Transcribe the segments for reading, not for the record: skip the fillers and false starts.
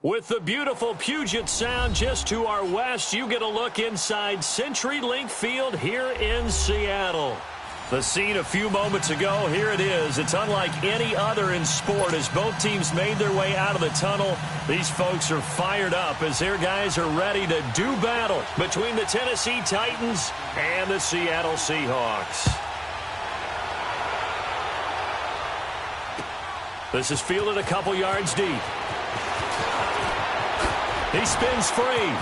With the beautiful Puget Sound just to our west, you get a look inside CenturyLink Field here in Seattle. The scene a few moments ago, here it is. It's unlike any other in sport as both teams made their way out of the tunnel. These folks are fired up as their guys are ready to do battle between the Tennessee Titans and the Seattle Seahawks. This is fielded a couple yards deep. He spins free.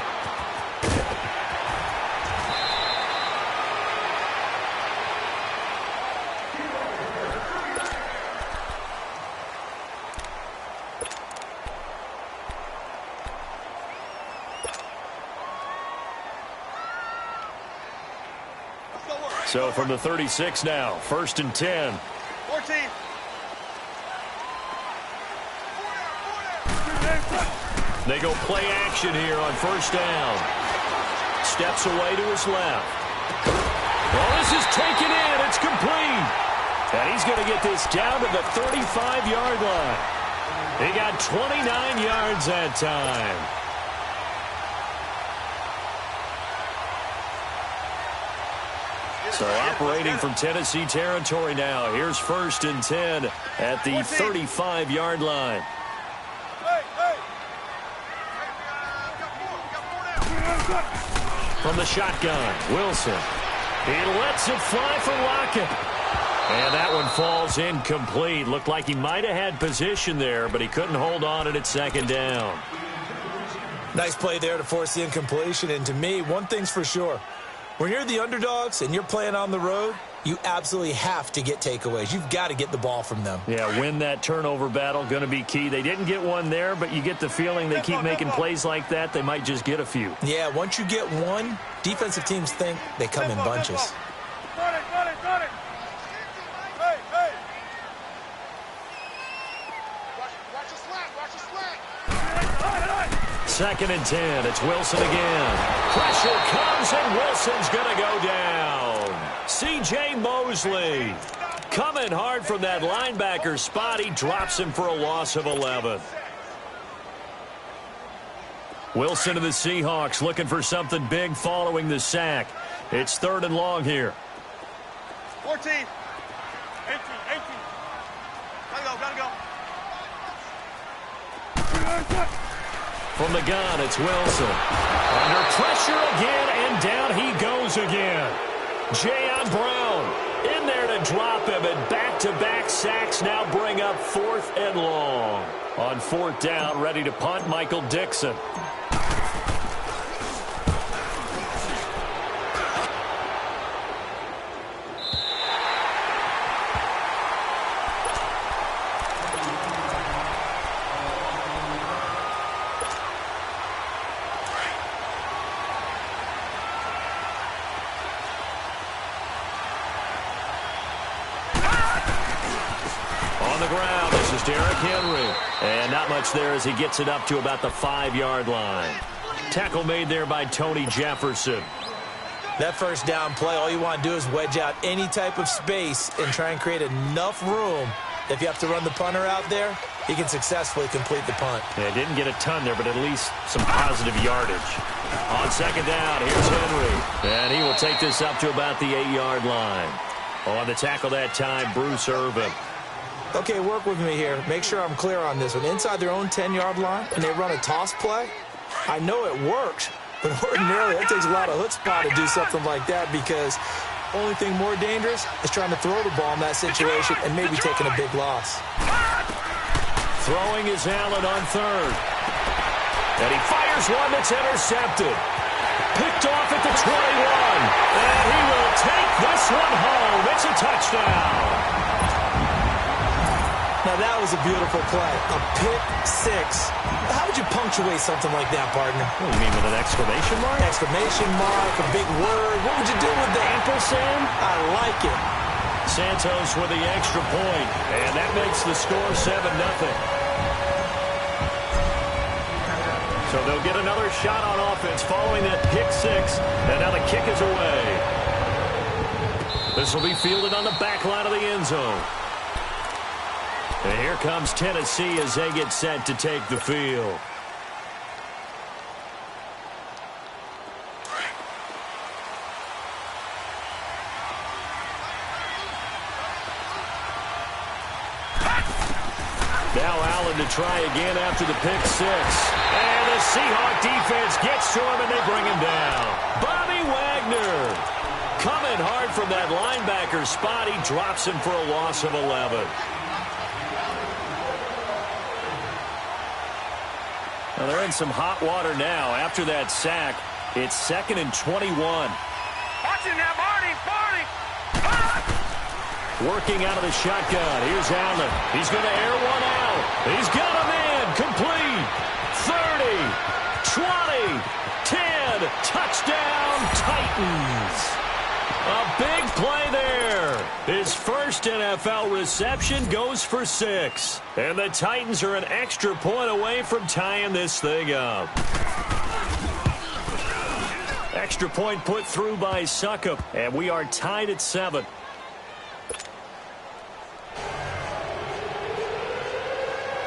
So from the 36 now, 1st and 10. 14. They go play action here on 1st down. Steps away to his left. Well, this is taken in. It's complete. And he's going to get this down to the 35-yard line. He got 29 yards that time. So operating from Tennessee territory now. Here's 1st and 10 at the 35-yard line. From the shotgun, Wilson. He lets it fly for Lockett. And that one falls incomplete. Looked like he might have had position there, but he couldn't hold on at 2nd down. Nice play there to force the incompletion. And to me, one thing's for sure. When you're the underdogs and you're playing on the road, you absolutely have to get takeaways. You've got to get the ball from them. Yeah, win that turnover battle, going to be key. They didn't get one there, but you get the feeling they keep making plays like that, they might just get a few. Yeah, once you get one, defensive teams think they come in bunches. Got it. Hey. Watch the slack. 2nd and 10. It's Wilson again. Pressure comes, and Wilson's going to go down. C.J. Mosley coming hard from that linebacker spot. He drops him for a loss of 11. Wilson of the Seahawks looking for something big following the sack. It's 3rd and long here. 14. 18. Gotta go. From the gun, it's Wilson. Under pressure again, and down he goes again. Jayon Brown in there to drop him, and back-to-back sacks now bring up 4th and long. On 4th down, ready to punt, Michael Dixon. And not much there as he gets it up to about the 5-yard line. Tackle made there by Tony Jefferson. That 1st down play, all you want to do is wedge out any type of space and try and create enough room. If you have to run the punter out there, he can successfully complete the punt. Yeah, didn't get a ton there, but at least some positive yardage. On 2nd down, here's Henry. And he will take this up to about the 8-yard line. On the tackle that time, Bruce Irvin. Okay, work with me here. Make sure I'm clear on this one. Inside their own 10-yard line, and they run a toss play, I know it works, but ordinarily it takes a lot of chutzpah to do something like that because the only thing more dangerous is trying to throw the ball in that situation and maybe taking a big loss. Throwing is Allen on 3rd. And he fires one that's intercepted. Picked off at the 21. And he will take this one home. It's a touchdown. Now, that was a beautiful play. A pick 6. How would you punctuate something like that, partner? What do you mean, with an exclamation mark? Exclamation mark, a big word. What would you do with that? Ampersand? I like it. Santos with the extra point. And that makes the score 7-0. So they'll get another shot on offense following that pick 6. And now the kick is away. This will be fielded on the back line of the end zone. And here comes Tennessee as they get set to take the field. Now Allen to try again after the pick six. And the Seahawk defense gets to him, and they bring him down. Bobby Wagner coming hard from that linebacker spot. He drops him for a loss of 11. Well, they're in some hot water now. After that sack, it's 2nd and 21. Watch him now, Marty. Working out of the shotgun. Here's Allen. He's going to air one out. He's got him in. Complete. 30, 20, 10. Touchdown, Titans. A big play there. His first NFL reception goes for 6. And the Titans are an extra point away from tying this thing up. Extra point put through by Succop. And we are tied at 7.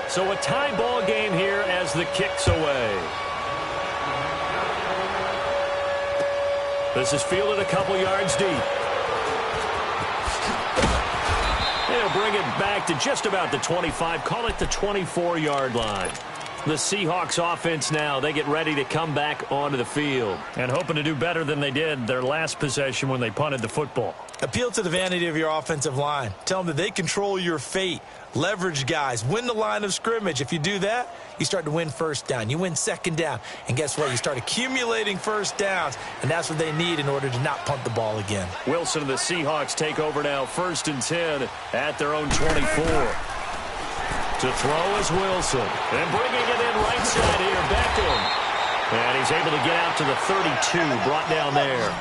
So a tie ball game here as the kick's away. This is fielded a couple yards deep. They'll bring it back to just about the 25. Call it the 24-yard line. The Seahawks offense now, they get ready to come back onto the field. And hoping to do better than they did their last possession when they punted the football. Appeal to the vanity of your offensive line. Tell them that they control your fate. Leverage guys. Win the line of scrimmage. If you do that, you start to win first down. You win second down. And guess what? You start accumulating first downs. And that's what they need in order to not punt the ball again. Wilson and the Seahawks take over now 1st and 10 at their own 24. To throw is Wilson. And bringing it in right side here, Beckham. And he's able to get out to the 32, brought down there.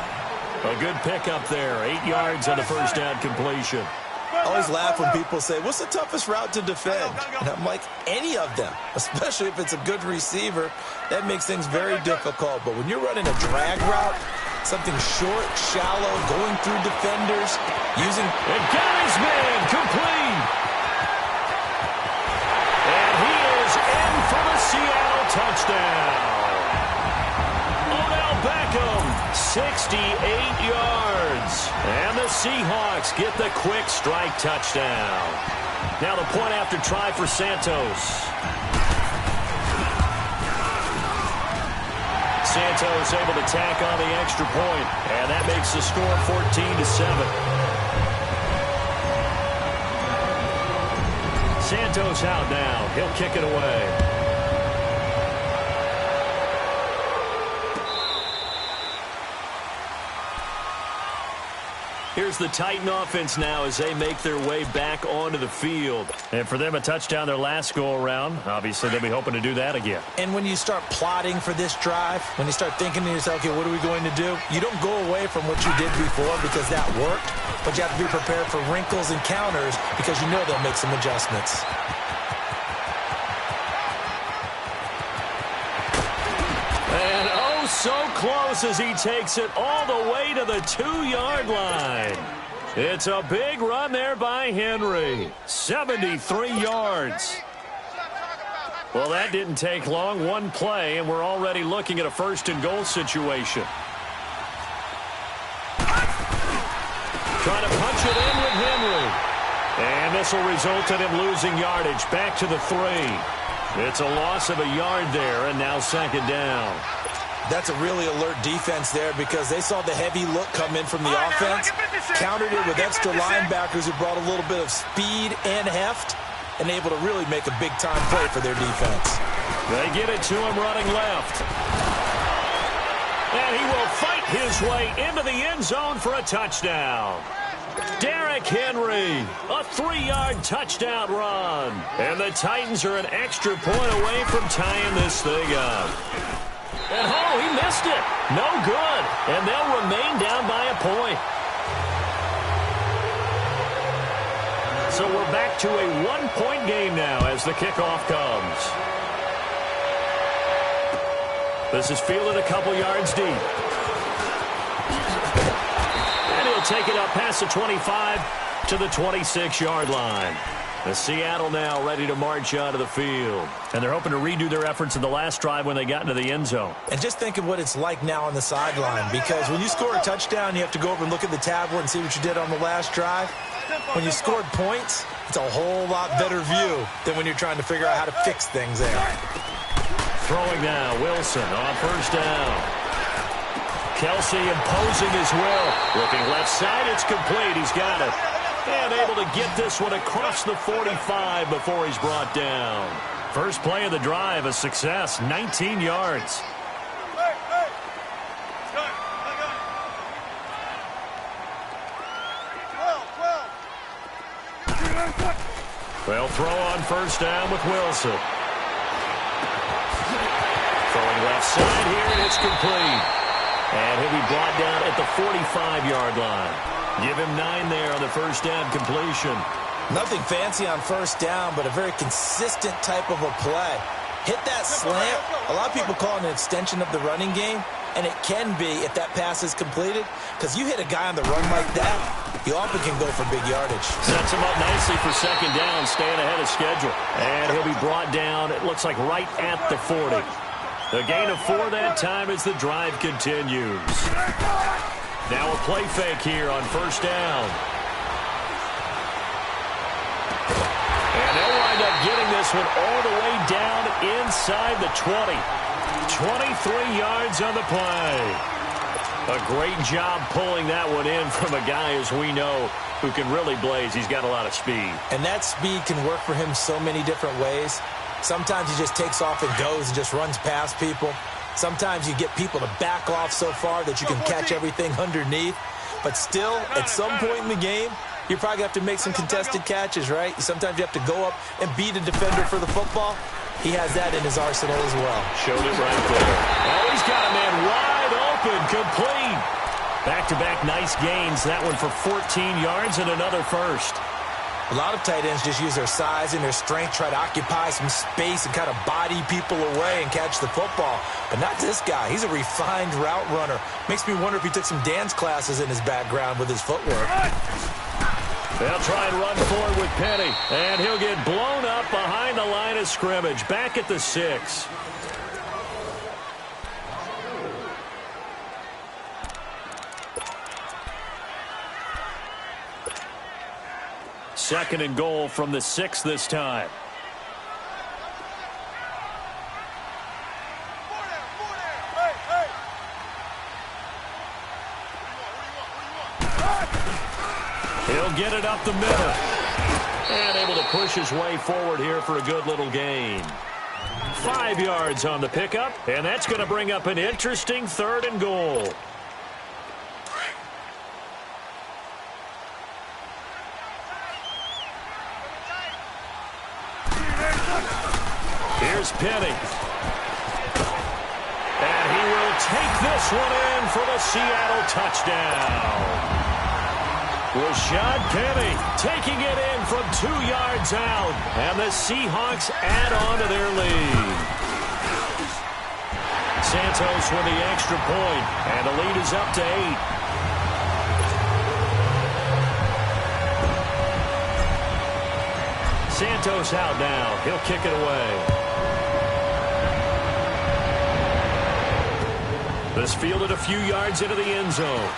A good pickup there. 8 yards on the first down completion. I always laugh when people say, what's the toughest route to defend? And I'm like, any of them, especially if it's a good receiver. That makes things very difficult. But when you're running a drag route, something short, shallow, going through defenders, using... And got his man, complete. And he is in for the Seattle touchdown. Odell Beckham, 68 yards. And the Seahawks get the quick strike touchdown. Now the point after try for Santos. Santos able to tack on the extra point. And that makes the score 14-7. Santos out now. He'll kick it away. Here's the Titan offense now as they make their way back onto the field. And for them, a touchdown their last go-around. Obviously, they'll be hoping to do that again. And when you start plotting for this drive, when you start thinking to yourself, okay, what are we going to do? You don't go away from what you did before because that worked, but you have to be prepared for wrinkles and counters because you know they'll make some adjustments. So close as he takes it all the way to the 2-yard line. It's a big run there by Henry. 73 yards. Well, that didn't take long. One play, and we're already looking at a 1st and goal situation. Trying to punch it in with Henry. And this will result in him losing yardage. Back to the 3. It's a loss of a yard there, and now 2nd down. That's a really alert defense there because they saw the heavy look come in from the offense, countered it with extra linebackers who brought a little bit of speed and heft, and able to really make a big-time play for their defense. They get it to him running left. And he will fight his way into the end zone for a touchdown. Derrick Henry, a 3-yard touchdown run. And the Titans are an extra point away from tying this thing up. And oh, he missed it. No good. And they'll remain down by a point. So we're back to a 1-point game now as the kickoff comes. This is fielded a couple yards deep. And he'll take it up past the 25 to the 26-yard line. The Seattle now ready to march out of the field. And they're hoping to redo their efforts in the last drive when they got into the end zone. And just think of what it's like now on the sideline, because when you score a touchdown, you have to go over and look at the tablet and see what you did on the last drive. when you scored points, it's a whole lot better view than when you're trying to figure out how to fix things there. Throwing now, Wilson on first down. Kelsey imposing his will. Looking left side, it's complete. He's got it. And able to get this one across the 45 before he's brought down. First play of the drive, a success, 19 yards. They'll throw on first down with Wilson. Throwing left side here, and it's complete. And he'll be brought down at the 45-yard line. Give him 9 there on the first down completion. Nothing fancy on first down, but a very consistent type of a play. Hit that slant. A lot of people call it an extension of the running game, and it can be if that pass is completed, because you hit a guy on the run like that, you often can go for big yardage. Sets him up nicely for second down, staying ahead of schedule. And he'll be brought down, it looks like right at the 40. The gain of 4 that time as the drive continues. Now a play fake here on first down. And they'll wind up getting this one all the way down inside the 20. 23 yards on the play. A great job pulling that one in from a guy, as we know, who can really blaze. He's got a lot of speed. And that speed can work for him so many different ways. Sometimes he just takes off and goes and just runs past people. Sometimes you get people to back off so far that you can catch everything underneath. But still, at some point in the game, you probably have to make some contested catches, right? Sometimes you have to go up and beat a defender for the football. He has that in his arsenal as well. Showed it right there. Oh, he's got a man wide open, complete. Back-to-back nice gains. That one for 14 yards and another first. A lot of tight ends just use their size and their strength, try to occupy some space and kind of body people away and catch the football. But not this guy. He's a refined route runner. Makes me wonder if he took some dance classes in his background with his footwork. They'll try and run forward with Penny. And he'll get blown up behind the line of scrimmage. Back at the 6. Second and goal from the 6 this time. He'll get it up the middle. And able to push his way forward here for a good little gain. 5 yards on the pickup, and that's going to bring up an interesting third and goal. Here's Penny. And he will take this one in for the Seattle touchdown. Rashad Penny taking it in from 2 yards out. And the Seahawks add on to their lead. Santos with the extra point. And the lead is up to 8. Santos out now. He'll kick it away. This fielded a few yards into the end zone.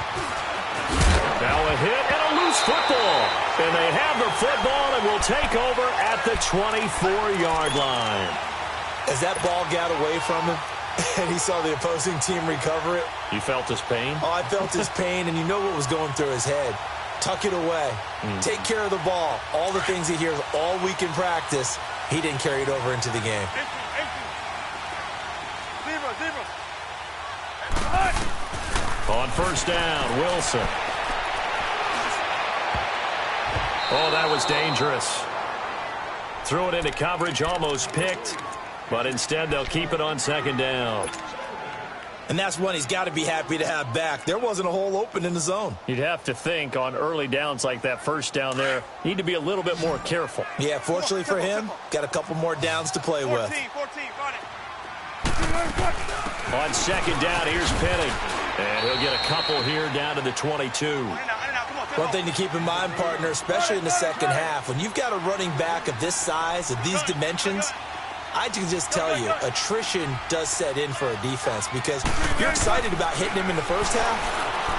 Now a hit and a loose football. And they have the football and will take over at the 24-yard line. As that ball got away from him and he saw the opposing team recover it. You felt his pain? Oh, I felt his pain, and you know what was going through his head. Tuck it away. Take care of the ball. All the things he hears all week in practice, he didn't carry it over into the game. On first down, Wilson. Oh, that was dangerous. Threw it into coverage, almost picked, but instead they'll keep it on second down. And that's one he's got to be happy to have back. There wasn't a hole open in the zone. You'd have to think on early downs like that first down there, need to be a little bit more careful. Yeah, fortunately for him, got a couple more downs to play with. 14, run it. On second down, here's Penny. And he'll get a couple here down to the 22. One thing to keep in mind, partner, especially in the second half, when you've got a running back of this size, of these dimensions, I can just tell you, attrition does set in for a defense because you're excited about hitting him in the first half,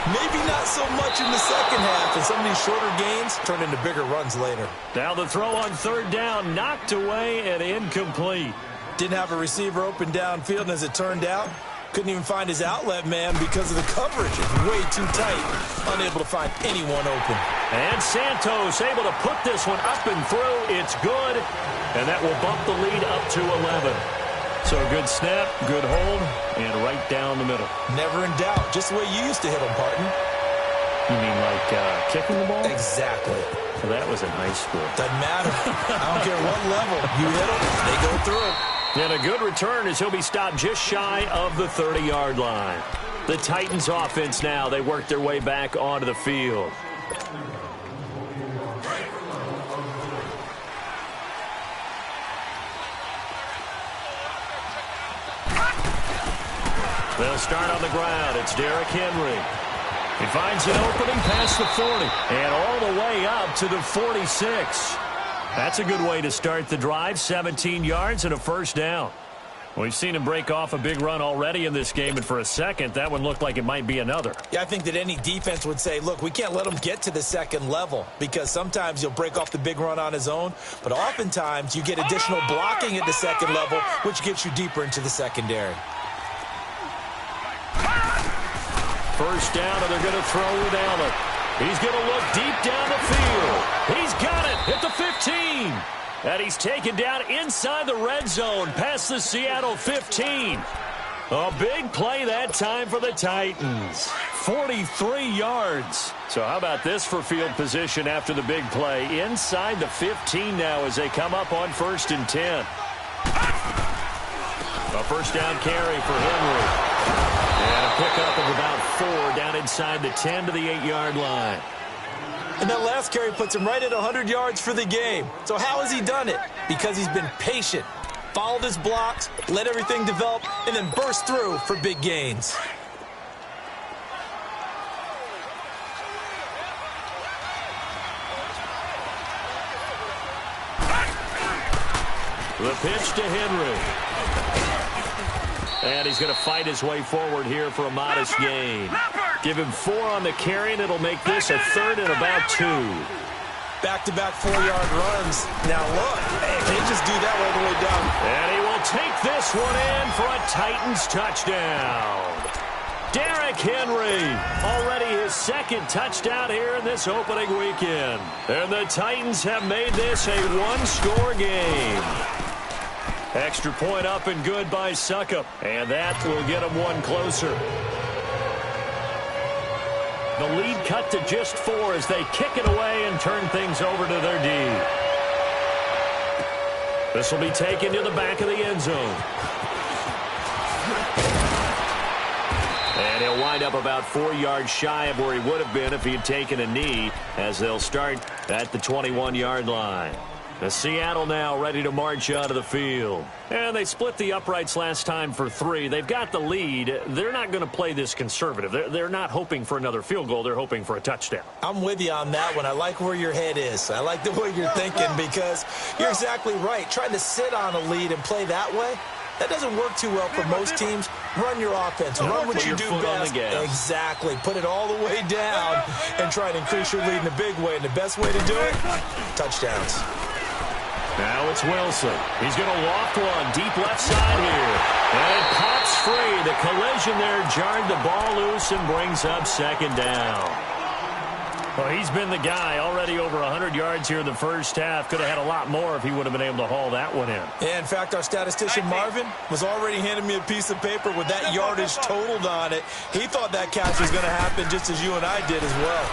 Maybe not so much in the second half, and some of these shorter gains turn into bigger runs later. Now the throw on third down, knocked away and incomplete. Didn't have a receiver open downfield, and as it turned out, couldn't even find his outlet man because of the coverage. It's way too tight. Unable to find anyone open. And Santos able to put this one up and through. It's good. And that will bump the lead up to 11. So good snap, good hold, and right down the middle. Never in doubt. Just the way you used to hit them, partner. You mean like kicking the ball? Exactly. Well, that was in high school. Doesn't matter. I don't care what level. You hit them, they go through it. And a good return as he'll be stopped just shy of the 30-yard line. The Titans offense now, they work their way back onto the field. They'll start on the ground. It's Derrick Henry. He finds an opening past the 40 and all the way up to the 46. That's a good way to start the drive. 17 yards and a first down. We've seen him break off a big run already in this game, and for a second, that one looked like it might be another. Yeah, I think that any defense would say, look, we can't let him get to the second level because sometimes he'll break off the big run on his own, but oftentimes you get additional blocking at the second level, which gets you deeper into the secondary. First down, and they're going to throw with Allen. He's going to look deep down the field. He's got it at the 15. And he's taken down inside the red zone past the Seattle 15. A big play that time for the Titans. 43 yards. So how about this for field position after the big play? Inside the 15 now as they come up on 1st and 10. A first down carry for Henry. And a pickup of about 4 down inside the 10 to the 8-yard line. And that last carry puts him right at 100 yards for the game. So how has he done it? Because he's been patient, followed his blocks, let everything develop, and then burst through for big gains. The pitch to Henry. And he's going to fight his way forward here for a modest gain. Give him 4 on the carry, and it'll make this a 3rd and about 2. Back-to-back 4-yard runs. Now look, they just do that all the way down. And he will take this one in for a Titans touchdown. Derrick Henry, already his 2nd touchdown here in this opening weekend. And the Titans have made this a 1-score game. Extra point up and good by Suckup. And that will get him 1 closer. The lead cut to just 4 as they kick it away and turn things over to their D. This will be taken to the back of the end zone. And he'll wind up about 4 yards shy of where he would have been if he had taken a knee, as they'll start at the 21-yard line. The Seattle now ready to march out of the field. And they split the uprights last time for 3. They've got the lead. They're not going to play this conservative. They're not hoping for another field goal. They're hoping for a touchdown. I'm with you on that one. I like where your head is. I like the way you're thinking because you're exactly right. Trying to sit on a lead and play that way, that doesn't work too well for most teams. Run your offense. Run what you do best. Exactly. Put it all the way down and try to increase your lead in a big way. And the best way to do it, touchdowns. Now it's Wilson. He's going to loft one deep left side here. And it pops free. The collision there jarred the ball loose and brings up 2nd down. Well, he's been the guy already over 100 yards here in the first half. Could have had a lot more if he would have been able to haul that one in. Yeah, in fact, our statistician Marvin was already handing me a piece of paper with that yardage totaled on it. He thought that catch was going to happen just as you and I did as well.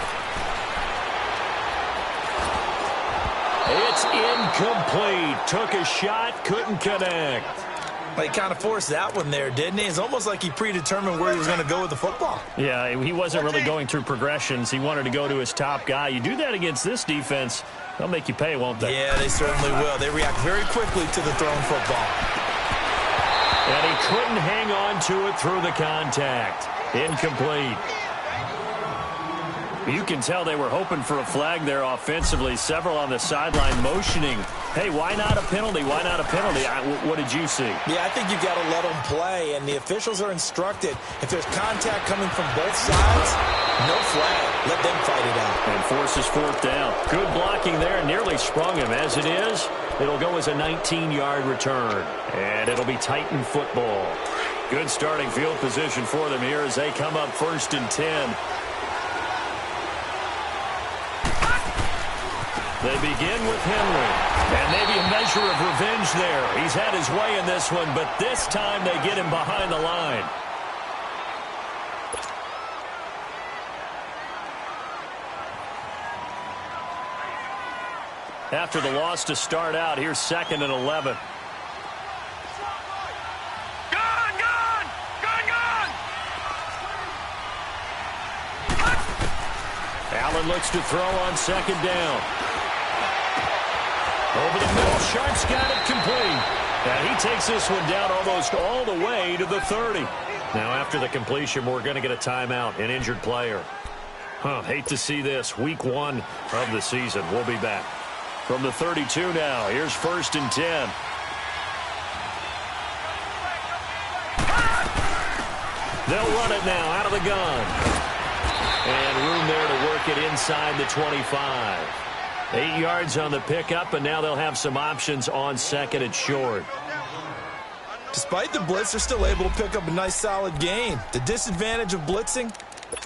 It's incomplete. Took a shot, couldn't connect. Well, he kind of forced that one there, didn't he? It's almost like he predetermined where he was going to go with the football. Yeah, he wasn't really going through progressions. He wanted to go to his top guy. You do that against this defense, they'll make you pay, won't they? Yeah, they certainly will. They react very quickly to the thrown football. And he couldn't hang on to it through the contact. Incomplete. You can tell they were hoping for a flag there offensively. Several on the sideline motioning. Hey, why not a penalty? Why not a penalty? What did you see? Yeah, I think you've got to let them play, and the officials are instructed. If there's contact coming from both sides, no flag. Let them fight it out. And forces fourth down. Good blocking there. Nearly sprung him. As it is, it'll go as a 19-yard return. And it'll be Titan football. Good starting field position for them here as they come up 1st and 10. They begin with Henry. And maybe a measure of revenge there. He's had his way in this one, but this time they get him behind the line. After the loss to start out, here's 2nd and 11. Allen looks to throw on 2nd down. Over the middle, Sharp's got it complete. And he takes this one down almost all the way to the 30. Now, after the completion, we're going to get a timeout, an injured player. Hate to see this. Week 1 of the season. We'll be back. From the 32 now, here's 1st and 10. They'll run it now out of the gun. And room there to work it inside the 25. 8 yards on the pickup, and now they'll have some options on 2nd and short. Despite the blitz, they're still able to pick up a nice solid gain. The disadvantage of blitzing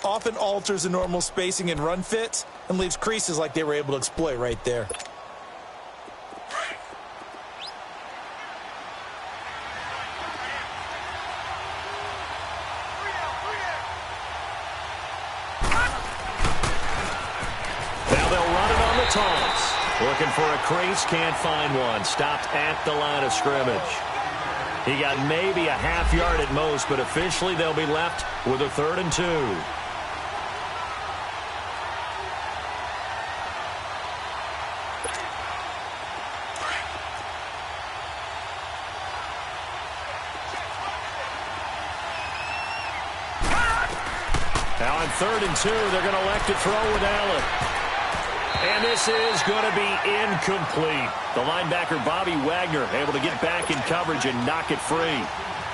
often alters the normal spacing and run fits and leaves creases like they were able to exploit right there. Toss. Looking for a crease, can't find one. Stopped at the line of scrimmage. He got maybe a half yard at most, but officially they'll be left with a 3rd and 2. Now on 3rd and 2, they're going to elect to throw with Allen. And this is going to be incomplete. The linebacker, Bobby Wagner, able to get back in coverage and knock it free.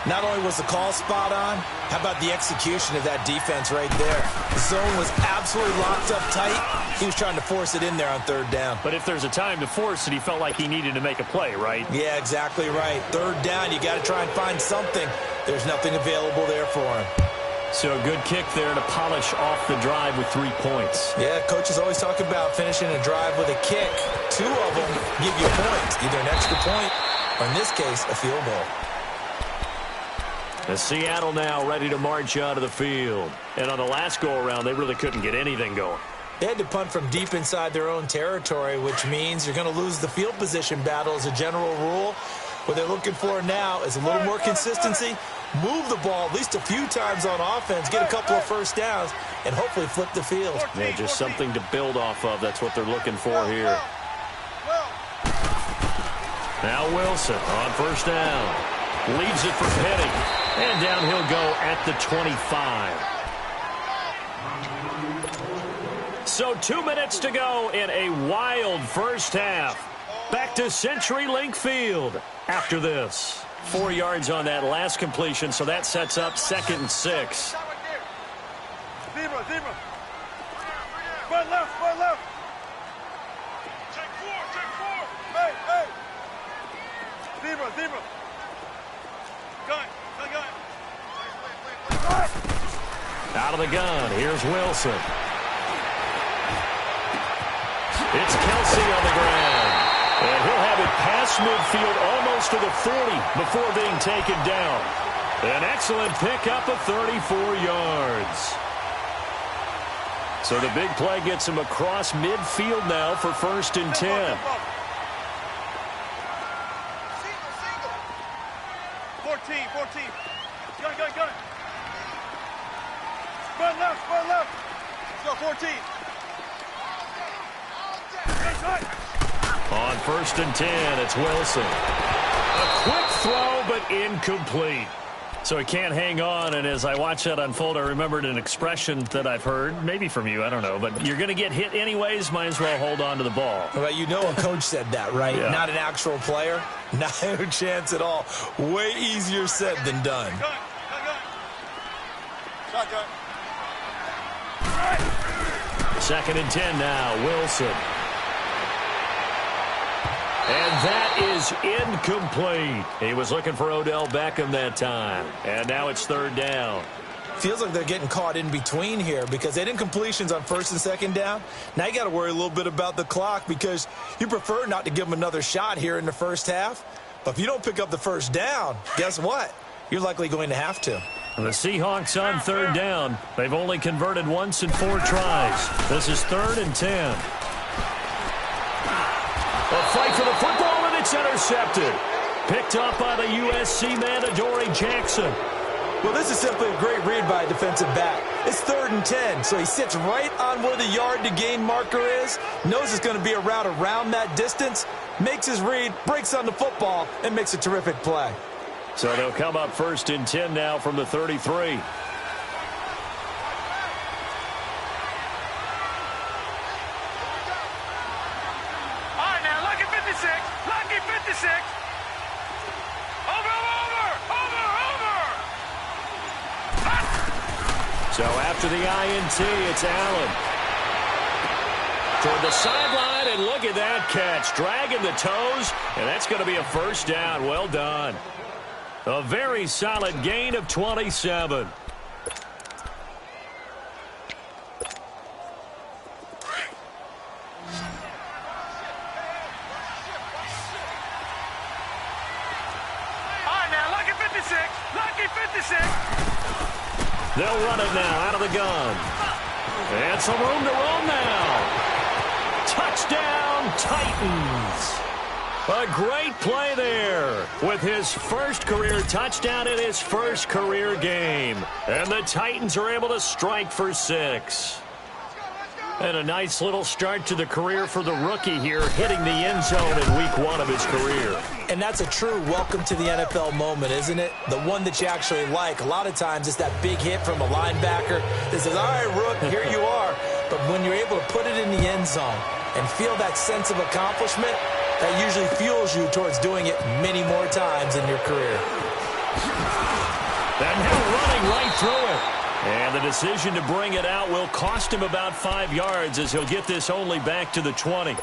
Not only was the call spot on, how about the execution of that defense right there? The zone was absolutely locked up tight. He was trying to force it in there on 3rd down. But if there's a time to force it, he felt like he needed to make a play, right? Yeah, exactly right. 3rd down, you got to try and find something. There's nothing available there for him. So a good kick there to polish off the drive with 3 points. Yeah, coaches always talk about finishing a drive with a kick. 2 of them give you a point, either an extra point or, in this case, a field goal. The Seattle now ready to march out of the field. And on the last go-around, they really couldn't get anything going. They had to punt from deep inside their own territory, which means you're going to lose the field position battle as a general rule. What they're looking for now is a little more consistency, move the ball at least a few times on offense, get a couple of 1st downs, and hopefully flip the field. Yeah, just something to build off of. That's what they're looking for here. Now Wilson on 1st down. Leaves it for Petty. And down he'll go at the 25. So 2 minutes to go in a wild first half. Back to CenturyLink Field after this. 4 yards on that last completion, so that sets up 2nd and 6. Zebra. Run left. Check 4. Hey. Zebra. Gun. Out of the gun, here's Wilson. It's Kelsey on the ground. And he'll have it past midfield almost to the 40 before being taken down. An excellent pickup of 34 yards. So the big play gets him across midfield now for 1st and 10. 14. Gun. Run left. Let's go, 14. On 1st and 10, it's Wilson. A quick throw, but incomplete. So he can't hang on, and as I watch that unfold, I remembered an expression that I've heard, maybe from you, I don't know, but you're going to get hit anyways, might as well hold on to the ball. Well, you know a coach said that, right? Yeah. Not an actual player. No chance at all. Way easier said than done. Gun. Shotgun. 2nd and 10 now, Wilson. And that is incomplete. He was looking for Odell Beckham that time. And now it's 3rd down. Feels like they're getting caught in between here because they didn't incompletions on 1st and 2nd down. Now you got to worry a little bit about the clock because you prefer not to give them another shot here in the first half. But if you don't pick up the 1st down, guess what? You're likely going to have to. The Seahawks on 3rd down. They've only converted once in 4 tries. This is 3rd and 10. A fight for the football, and it's intercepted. Picked up by the USC man, Adoree Jackson. Well, this is simply a great read by a defensive back. It's 3rd and 10, so he sits right on where the yard-to-gain marker is, knows it's going to be a route around that distance, makes his read, breaks on the football, and makes a terrific play. So they'll come up 1st and 10 now from the 33. So after the INT, it's Allen. Toward the sideline, and look at that catch. Dragging the toes, and that's going to be a 1st down. Well done. A very solid gain of 27. They'll run it now out of the gun. And some room to roll now. Touchdown, Titans. A great play there with his first career touchdown in his first career game. And the Titans are able to strike for 6. And a nice little start to the career for the rookie here, hitting the end zone in week 1 of his career. And that's a true welcome to the NFL moment, isn't it? The one that you actually like. A lot of times it's that big hit from a linebacker that says, all right, Rook, here you are. But when you're able to put it in the end zone and feel that sense of accomplishment, that usually fuels you towards doing it many more times in your career. And now running right through it. And the decision to bring it out will cost him about 5 yards as he'll get this only back to the 20.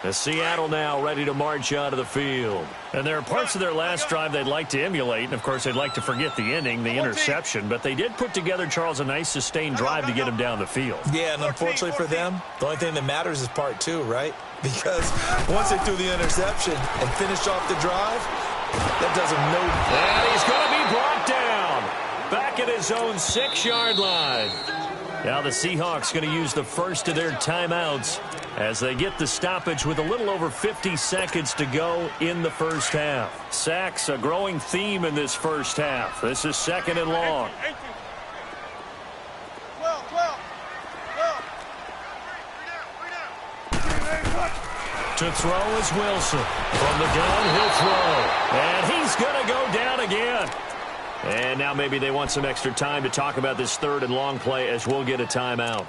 The Seattle now ready to march out of the field. And there are parts of their last drive they'd like to emulate. And, of course, they'd like to forget the ending, the interception. But they did put together, Charles, a nice sustained drive to get him down the field. Yeah, and unfortunately for them, the only thing that matters is part 2, right? Because once they threw the interception and finished off the drive, that does them no good. And he's going to be brought down. Back at his own 6-yard line. Now the Seahawks going to use the first of their timeouts as they get the stoppage with a little over 50 seconds to go in the first half. Sacks, a growing theme in this first half. This is 2nd and long. 12. To throw is Wilson. From the gun, he'll throw. And he's going to go down again. And now maybe they want some extra time to talk about this 3rd and long play as we'll get a timeout.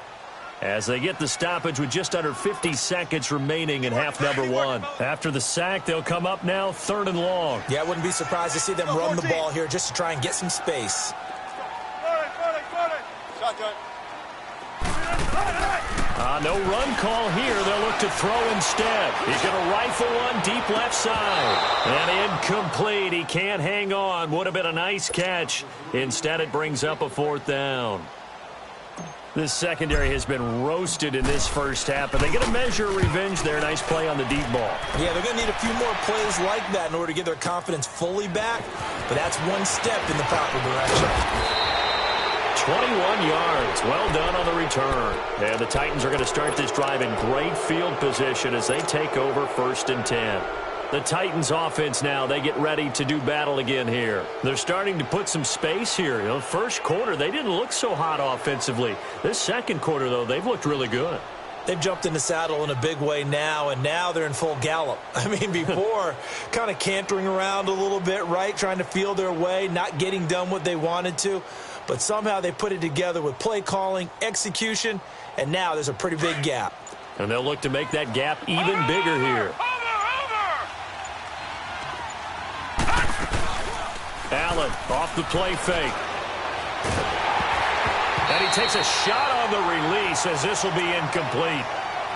As they get the stoppage with just under 50 seconds remaining in half number 1. After the sack, they'll come up now 3rd and long. Yeah, I wouldn't be surprised to see them run the ball here just to try and get some space. Shotgun. No run call here. They'll look to throw instead. He's going to rifle one deep left side. And incomplete. He can't hang on. Would have been a nice catch. Instead, it brings up a 4th down. This secondary has been roasted in this first half, but they get a measure of revenge there. Nice play on the deep ball. Yeah, they're going to need a few more plays like that in order to get their confidence fully back, but that's one step in the proper direction. 21 yards. Well done on the return. And the Titans are going to start this drive in great field position as they take over 1st and 10. The Titans offense now, they get ready to do battle again here. They're starting to put some space here. You know, first quarter, they didn't look so hot offensively. This second quarter, though, they've looked really good. They've jumped in the saddle in a big way now, and now they're in full gallop. I mean, before, kind of cantering around a little bit, right, trying to feel their way, not getting done what they wanted to. But somehow they put it together with play calling, execution, and now there's a pretty big gap. And they'll look to make that gap even bigger here. Allen off the play fake. And he takes a shot on the release as this will be incomplete.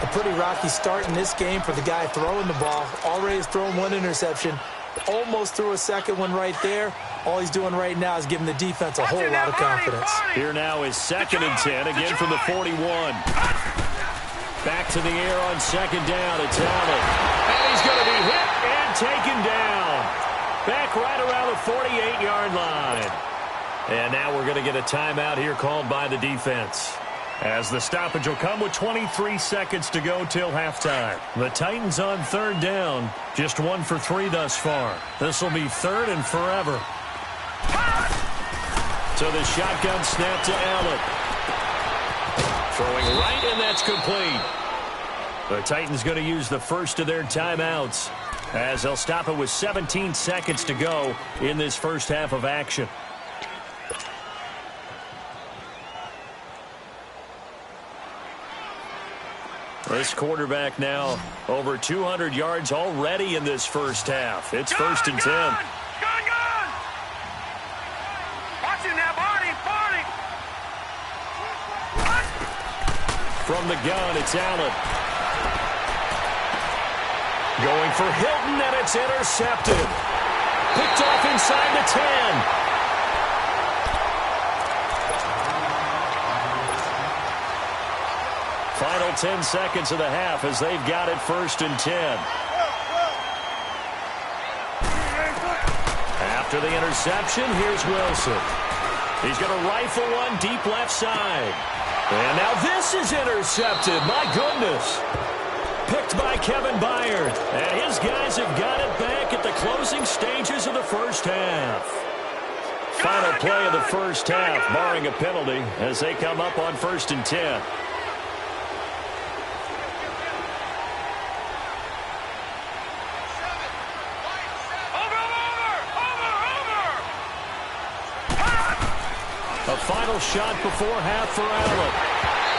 A pretty rocky start in this game for the guy throwing the ball. Already has thrown one interception. Almost threw a second one right there. All he's doing right now is giving the defense a whole lot of confidence. Here now is 2nd and 10, again from the 41. Back to the air on 2nd down. It's Allen. And he's going to be hit and taken down. Back right around the 48-yard line. And now we're going to get a timeout here called by the defense, as the stoppage will come with 23 seconds to go till halftime. The Titans on 3rd down, just 1 for 3 thus far. This will be 3rd and forever. So the shotgun snap to Allen. Throwing right, and that's complete. The Titans going to use the first of their timeouts, as they'll stop it with 17 seconds to go in this first half of action. This quarterback now over 200 yards already in this first half. It's 1st and 10. Gun! Watch him now, Barney! From the gun, it's Allen. Going for Hilton, and it's intercepted. Picked off inside the 10. Final 10 seconds of the half as they've got it 1st and 10. After the interception, here's Wilson. He's going to rifle one deep left side. And now this is intercepted. My goodness. Picked by Kevin Byard. And his guys have got it back at the closing stages of the first half. Final play of the first half, barring a penalty, as they come up on 1st and 10. A final shot before half for Allen.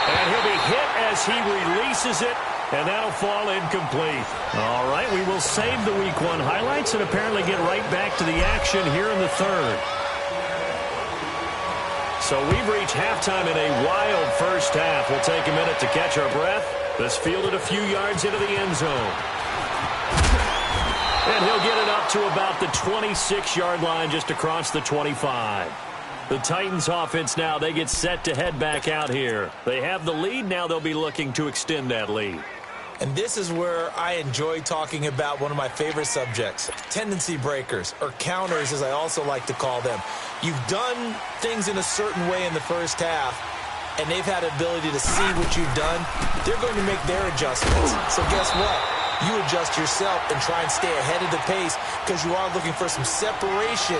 And he'll be hit as he releases it, and that'll fall incomplete. All right, we will save the Week 1 highlights and apparently get right back to the action here in the 3rd. So we've reached halftime in a wild first half. We'll take a minute to catch our breath. This fielded a few yards into the end zone. And he'll get it up to about the 26-yard line, just across the 25. The Titans offense now, they get set to head back out here. They have the lead. Now they'll be looking to extend that lead. And this is where I enjoy talking about one of my favorite subjects, tendency breakers, or counters as I also like to call them. You've done things in a certain way in the first half, and they've had the ability to see what you've done. They're going to make their adjustments. So guess what? You adjust yourself and try and stay ahead of the pace, because you are looking for some separation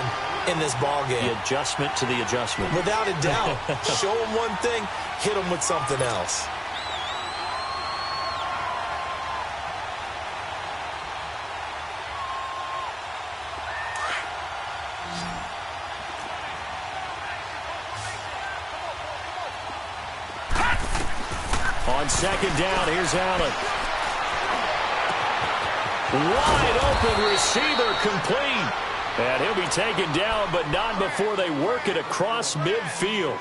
in this ball game. The adjustment to the adjustment. Without a doubt. Show them one thing, hit them with something else. On 2nd down, here's Allen. Wide open receiver, complete. And he'll be taken down, but not before they work it across midfield.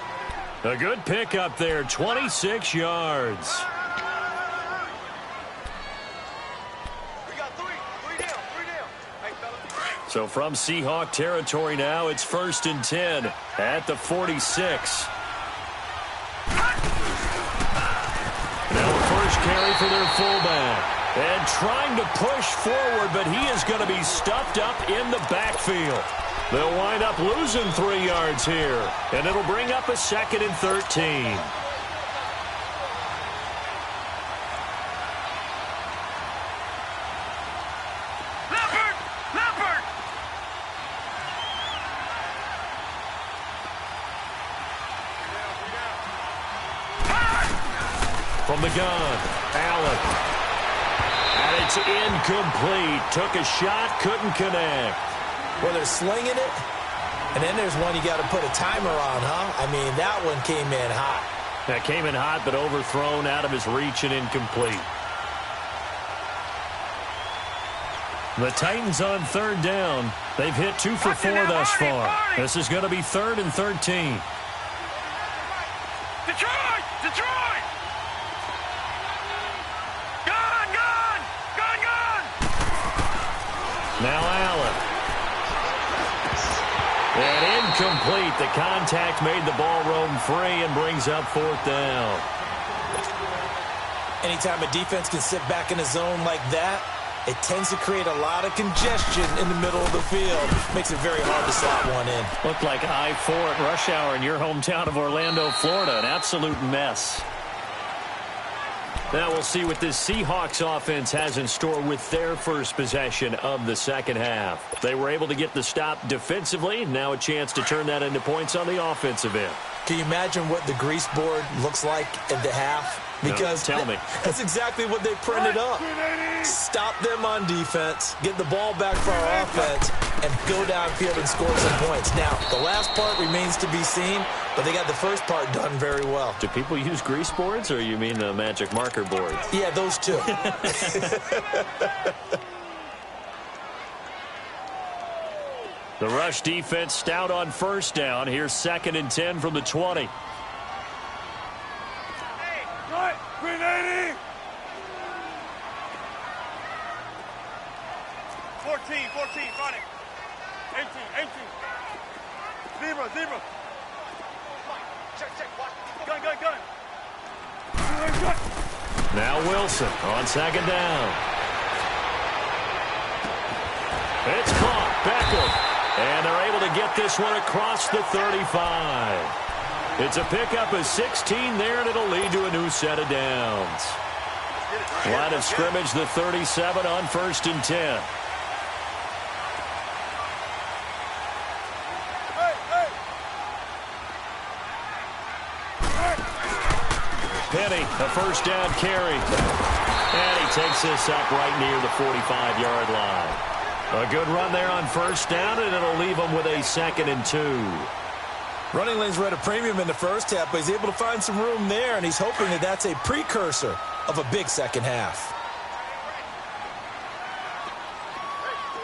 A good pickup there, 26 yards. We got three down. Hey, fella. So from Seahawk territory now, it's 1st and 10 at the 46. Now a first carry for their fullback. And trying to push forward, but he is going to be stuffed up in the backfield. They'll wind up losing 3 yards here, and it'll bring up a 2nd and 13. Leopard! From the gun. Allen. And it's incomplete. Took a shot, couldn't connect. Well, they're slinging it, and then there's one you got to put a timer on, huh? I mean, that one came in hot. That came in hot, but overthrown, out of his reach, and incomplete. The Titans on third down. They've hit 2 for 4 thus far. This is going to be 3rd and 13. Detroit! Detroit! Gun! Gun! Gun! Gun! Now Allen. And incomplete. The contact made the ball roam free and brings up 4th down. Anytime a defense can sit back in a zone like that, it tends to create a lot of congestion in the middle of the field. Makes it very hard to slot one in. Looked like I-4 at rush hour in your hometown of Orlando, Florida. An absolute mess. Now we'll see what this Seahawks offense has in store with their first possession of the second half. They were able to get the stop defensively. Now a chance to turn that into points on the offensive end. Can you imagine what the grease board looks like at the half? Because no, tell me. That's exactly what they printed up. Stop them on defense, get the ball back for our offense, and go downfield and score some points. Now, the last part remains to be seen, but they got the first part done very well. Do people use grease boards, or you mean the magic marker boards? Yeah, those two. The rush defense stout on first down. Here's 2nd and 10 from the 20. 380! 14, front it. 18. Zebra. Check, watch. Gun. Now Wilson on 2nd down. It's caught. Beckham. And they're able to get this one across the 35. It's a pickup of 16 there, and it'll lead to a new set of downs. Line of scrimmage, the 37 on 1st and 10. Penny, a first down carry. And he takes this up right near the 45-yard line. A good run there on first down, and it'll leave him with a 2nd and 2. Running lanes were at a premium in the first half, but he's able to find some room there, and he's hoping that that's a precursor of a big second half.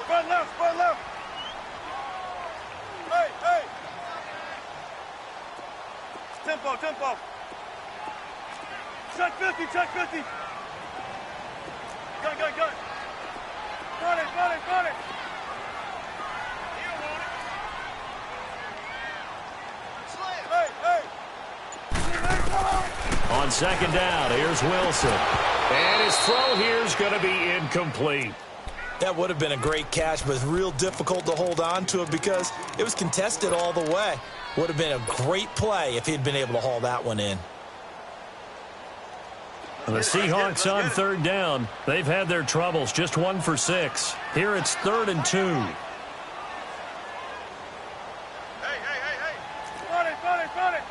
Front left. Hey. Tempo. Check 50. Gun. Got it. Hey. On 2nd down, here's Wilson. And his throw here is going to be incomplete. That would have been a great catch, but it's real difficult to hold on to it because it was contested all the way. Would have been a great play if he'd been able to haul that one in. The Seahawks on 3rd down. They've had their troubles, just 1 for 6. Here it's 3rd and 2. Hey. Front it. Tight.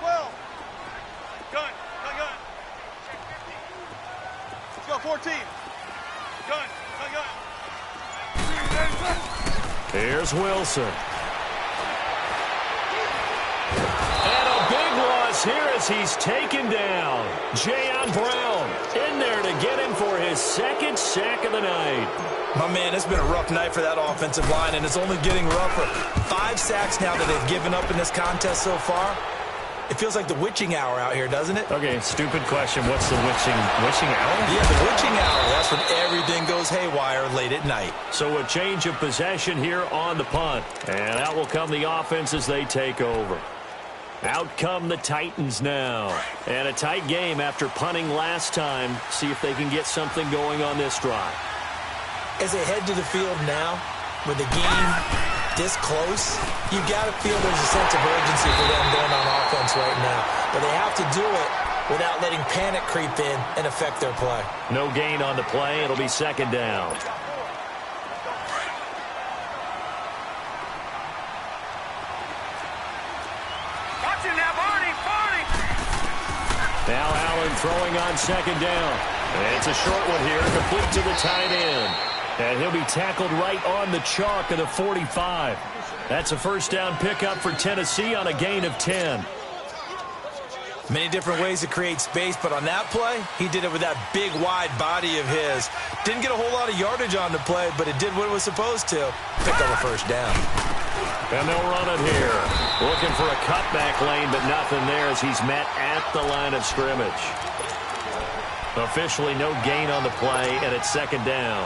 12. Gun. Let's go, 14. Gun. Here's Wilson. And a big loss here as he's taken down. Jayon Brown in there to get him for his 2nd sack of the night. My man, it's been a rough night for that offensive line, and it's only getting rougher. 5 sacks now that they've given up in this contest so far. It feels like the witching hour out here, doesn't it? Okay, stupid question. What's the witching hour? Yeah, the witching hour. That's when everything goes haywire late at night. So a change of possession here on the punt. And out will come the offense as they take over. Out come the Titans now. And a tight game after punting last time. See if they can get something going on this drive. As they head to the field now, with the game this close, you got to feel there's a sense of urgency for them going on offense right now. But they have to do it without letting panic creep in and affect their play. No gain on the play. It'll be 2nd down. Watch him now, Barney. Now Allen throwing on second down. And it's a short one here, complete to the tight end. And he'll be tackled right on the chalk of the 45. That's a first down pickup for Tennessee on a gain of 10. Many different ways to create space, but on that play, he did it with that big, wide body of his. Didn't get a whole lot of yardage on the play, but it did what it was supposed to. Picked up a first down. And they'll run it here. Looking for a cutback lane, but nothing there as he's met at the line of scrimmage. Officially no gain on the play, and it's second down.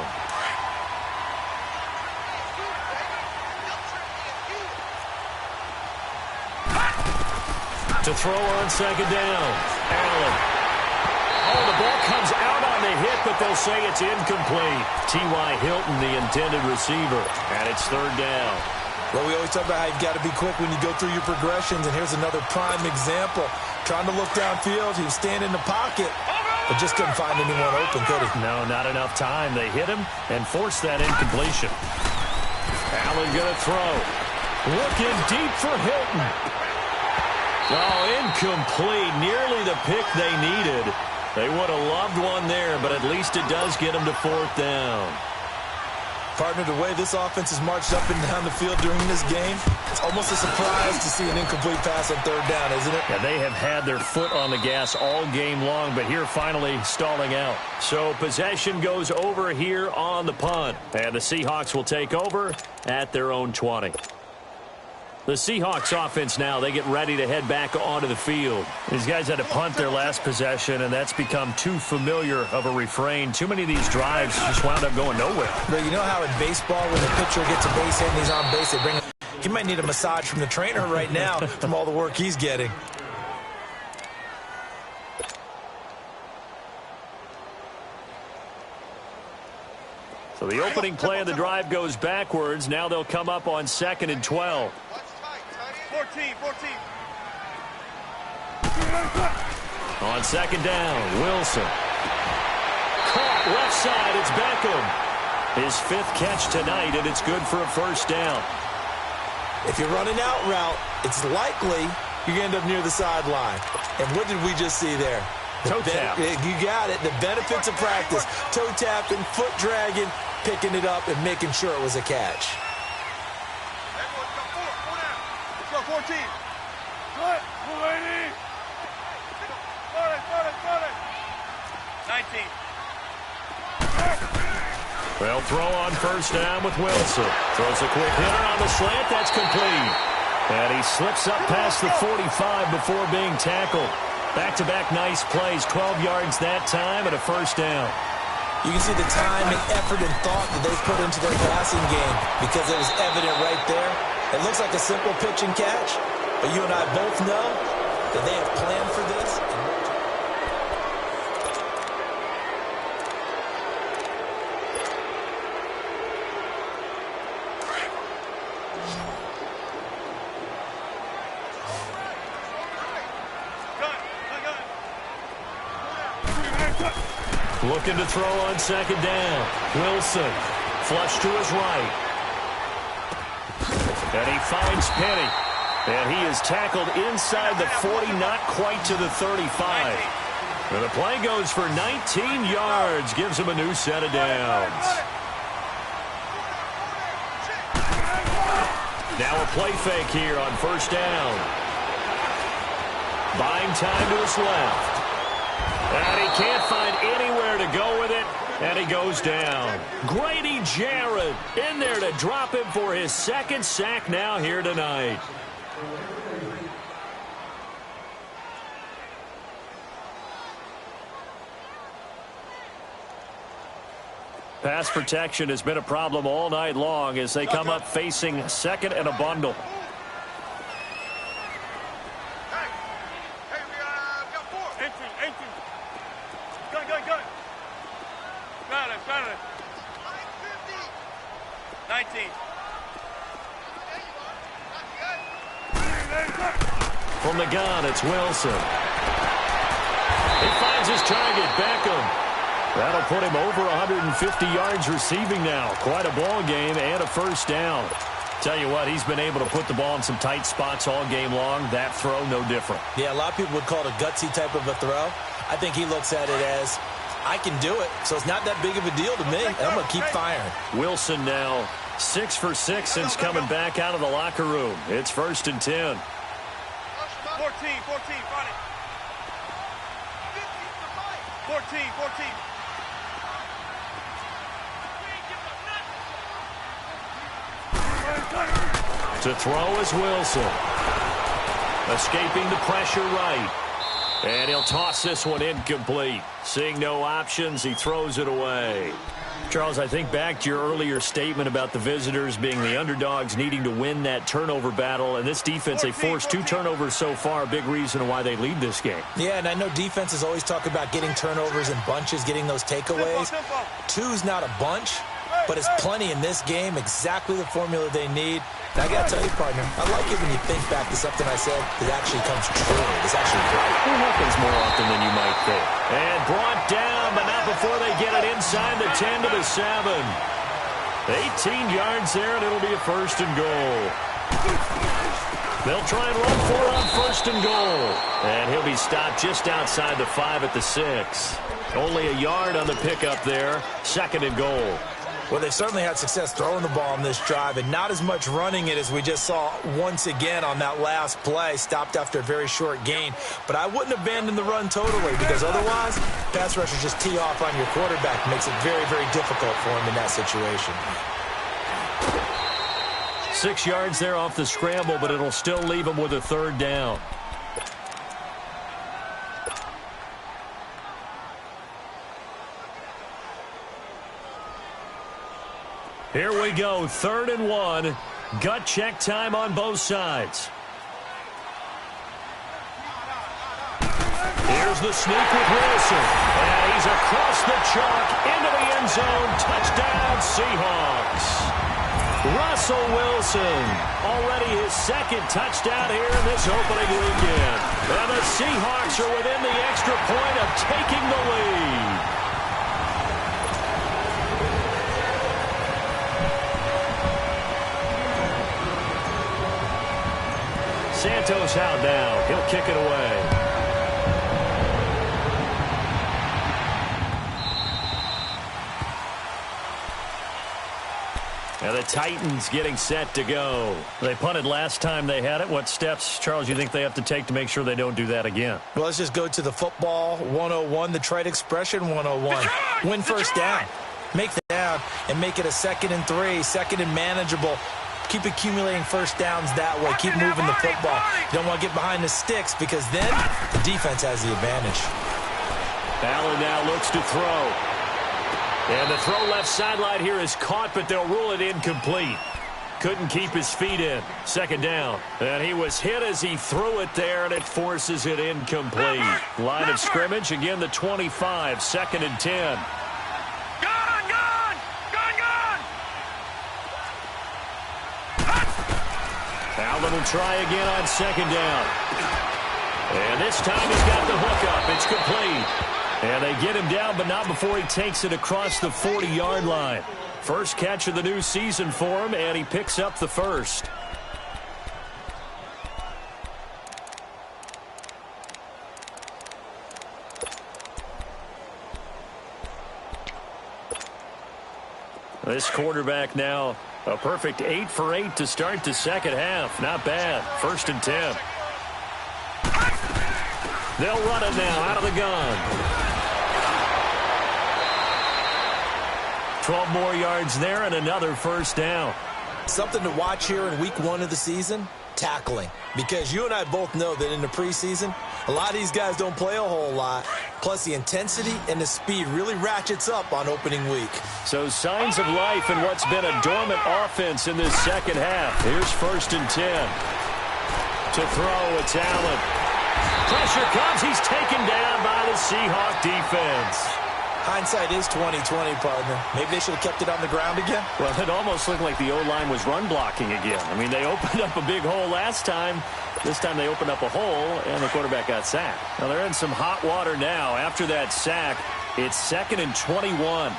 To throw on second down. Allen. Oh, the ball comes out on the hit, but they'll say it's incomplete. T.Y. Hilton, the intended receiver, and it's third down. Well, we always talk about how you've got to be quick when you go through your progressions, and here's another prime example. Trying to look downfield, he was standing in the pocket, but just couldn't find anyone open, could he? No, not enough time. They hit him and forced that incompletion. Allen going to throw. Looking deep for Hilton. Oh, incomplete. Nearly the pick they needed. They would have loved one there, but at least it does get them to fourth down. Partner, the way this offense has marched up and down the field during this game, it's almost a surprise to see an incomplete pass on third down, isn't it? Yeah, they have had their foot on the gas all game long, but here finally stalling out. So possession goes over here on the punt, and the Seahawks will take over at their own 20. The Seahawks offense now, they get ready to head back onto the field. These guys had to punt their last possession, and that's become too familiar of a refrain. Too many of these drives just wound up going nowhere. But you know how in baseball, when the pitcher gets a base hit and he's on base, they bring him. He might need a massage from the trainer right now from all the work he's getting. So the opening play of the drive goes backwards. Now they'll come up on 2nd and 12. 14. On second down, Wilson. Caught left side, it's Beckham. His 5th catch tonight, and it's good for a first down. If you're running out route, it's likely you're going to end up near the sideline. And what did we just see there? Toe tap. You got it. The benefits of practice. Toe tapping, foot dragging, picking it up, and making sure it was a catch. 14. Good. 19. They'll throw on first down with Wilson. Throws a quick hitter on the slant. That's complete. And he slips up past the 45 before being tackled. Back-to-back nice plays. 12 yards that time and a first down. You can see the time and effort and thought that they put into their passing game because it was evident right there. It looks like a simple pitch and catch, but you and I both know that they have planned for this. Looking to throw on second down. Wilson, flush to his right. And he finds Penny. And he is tackled inside the 40, not quite to the 35. And the play goes for 19 yards, gives him a new set of downs. Now a play fake here on first down. Buying time to his left. And he can't find anywhere to go with it, and he goes down. Grady Jarrett in there to drop him for his 2nd sack now here tonight. Pass protection has been a problem all night long as they come up facing 2nd and a bundle. From the gun, it's Wilson. He finds his target, Beckham. That'll put him over 150 yards receiving now. Quite a ball game and a first down. Tell you what, he's been able to put the ball in some tight spots all game long. That throw, no different. Yeah, a lot of people would call it a gutsy type of a throw. I think he looks at it as, I can do it, so it's not that big of a deal to me, and I'm going to keep firing. Wilson now 6 for 6 since coming back out of the locker room. It's 1st and 10. 14, find it. 14. To throw is Wilson. Escaping the pressure right. And he'll toss this one incomplete. Seeing no options, he throws it away. Charles, I think back to your earlier statement about the visitors being the underdogs needing to win that turnover battle. And this defense, they forced 2 turnovers so far, a big reason why they lead this game. Yeah, and I know defenses always talk about getting turnovers in bunches, getting those takeaways. 2's not a bunch, but it's plenty in this game, exactly the formula they need. And I got to tell you, partner, I like it when you think back to something I said that actually comes true. It's actually right. It happens more often than you might think. And brought down, but not before they get it inside the 10 to the 7. 18 yards there, and it'll be a 1st and goal. They'll try and run for it on 1st and goal. And he'll be stopped just outside the 5 at the 6. Only a yard on the pickup there. 2nd and goal. Well, they've certainly had success throwing the ball on this drive and not as much running it as we just saw once again on that last play, stopped after a very short gain. But I wouldn't abandon the run totally because otherwise, pass rushers just tee off on your quarterback. It makes it very, very difficult for him in that situation. 6 yards there off the scramble, but it'll still leave him with a 3rd down. Here we go, 3rd and 1. Gut check time on both sides. Here's the sneak with Wilson. And he's across the chalk into the end zone. Touchdown, Seahawks. Russell Wilson, already his 2nd touchdown here in this opening weekend. And the Seahawks are within the extra point of taking the lead. Santos out now. He'll kick it away. And the Titans getting set to go. They punted last time they had it. What steps, Charles, you think they have to take to make sure they don't do that again? Well, let's just go to the football 101, the trade expression 101. Win 1st down. Make the down and make it a 2nd and 3, 2nd and manageable. Keep accumulating 1st downs that way. Keep moving the football. You don't want to get behind the sticks because then the defense has the advantage. Allen now looks to throw. And the throw left sideline here is caught, but they'll rule it incomplete. Couldn't keep his feet in. 2nd down. And he was hit as he threw it there, and it forces it incomplete. Line of scrimmage, again the 25, 2nd and 10. Allen will try again on 2nd down. And this time he's got the hook up. It's complete. And they get him down, but not before he takes it across the 40-yard line. First catch of the new season for him, and he picks up the 1st. This quarterback now a perfect 8 for 8 to start the 2nd half. Not bad. 1st and 10. They'll run it now out of the gun. 12 more yards there and another 1st down. Something to watch here in week 1 of the season, tackling. Because you and I both know that in the preseason, a lot of these guys don't play a whole lot. Plus, the intensity and the speed really ratchets up on opening week. So signs of life in what's been a dormant offense in this 2nd half. Here's 1st and 10. To throw, it's Allen. Pressure comes. He's taken down by the Seahawk defense. Hindsight is 20/20, partner. Maybe they should have kept it on the ground again. Well, it almost looked like the O-line was run blocking again. I mean, they opened up a big hole last time. This time they opened up a hole, and the quarterback got sacked. Now, they're in some hot water now. After that sack, it's 2nd and 21.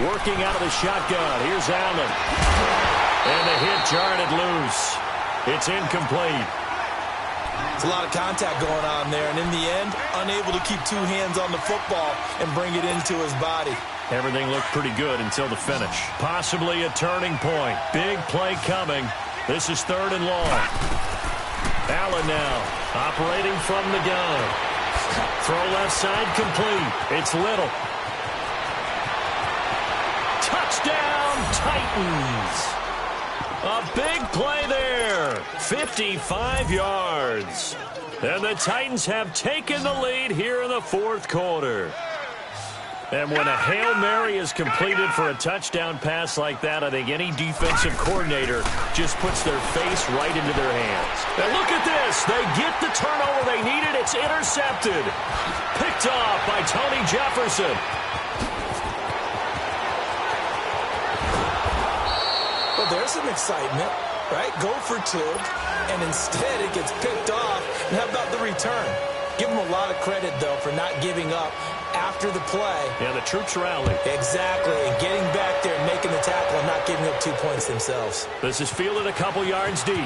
Working out of the shotgun. Here's Allen. And the hit jarred it loose. It's incomplete. There's a lot of contact going on there, and in the end, unable to keep two hands on the football and bring it into his body. Everything looked pretty good until the finish. Possibly a turning point. Big play coming. This is 3rd and long. Allen now operating from the gun. Throw left side complete. It's Little. Touchdown, Titans. A big play there. 55 yards. And the Titans have taken the lead here in the 4th quarter. And when a Hail Mary is completed for a touchdown pass like that, I think any defensive coordinator just puts their face right into their hands. And look at this. They get the turnover they needed. It's intercepted. Picked off by Tony Jefferson. Well, there's some excitement, right? Go for 2, and instead it gets picked off. And how about the return? Give them a lot of credit, though, for not giving up after the play. Yeah, the troops rallied. Exactly, and getting back there and making the tackle and not giving up 2 points themselves. This is fielded a couple yards deep.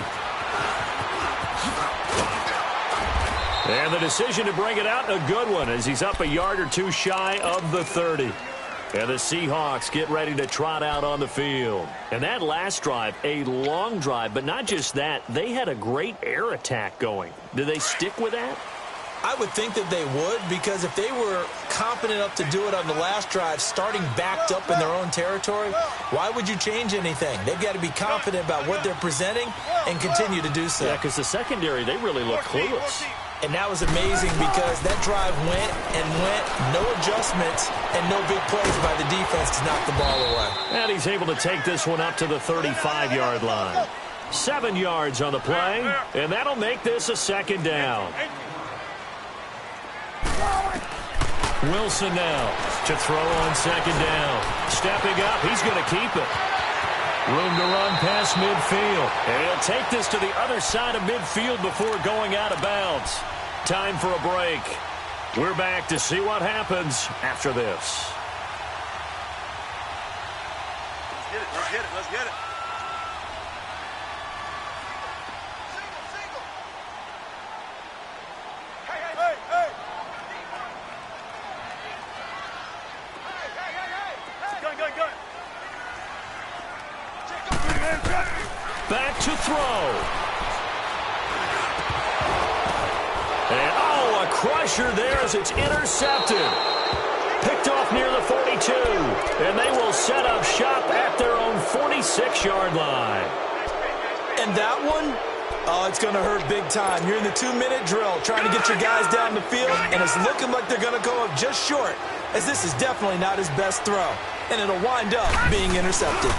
And the decision to bring it out, a good one, as he's up a yard or 2 shy of the 30. And the Seahawks get ready to trot out on the field. And that last drive, a long drive, but not just that. They had a great air attack going. Do they stick with that? I would think that they would, because if they were confident enough to do it on the last drive, starting backed up in their own territory, why would you change anything? They've got to be confident about what they're presenting and continue to do so. Yeah, because the secondary, they really look clueless. And that was amazing because that drive went and went, no adjustments, and no big plays by the defense to knock the ball away. And he's able to take this one up to the 35-yard line. 7 yards on the play, and that'll make this a 2nd down. Wilson now to throw on 2nd down. Stepping up, he's going to keep it. Room to run past midfield. And he'll take this to the other side of midfield before going out of bounds. Time for a break. We're back to see what happens after this. Let's get it, let's get it, let's get it. Back to throw. And, oh, a crusher there as it's intercepted. Picked off near the 42. And they will set up shop at their own 46-yard line. And that one, oh, it's going to hurt big time. You're in the 2-minute drill trying to get your guys down the field, and it's looking like they're going to go up just short, as this is definitely not his best throw. And it'll wind up being intercepted.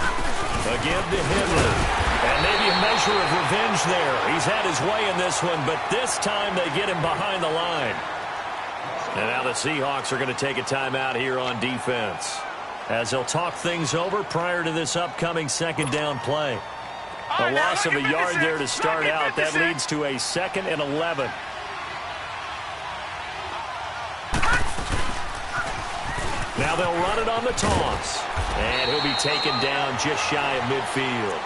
Again to Henry. And maybe a measure of revenge there. He's had his way in this one, but this time they get him behind the line. And now the Seahawks are going to take a timeout here on defense, as they'll talk things over prior to this upcoming 2nd down play. A loss of a yard there to start out. That leads to a 2nd and 11. Now they'll run it on the toss. And he'll be taken down just shy of midfield.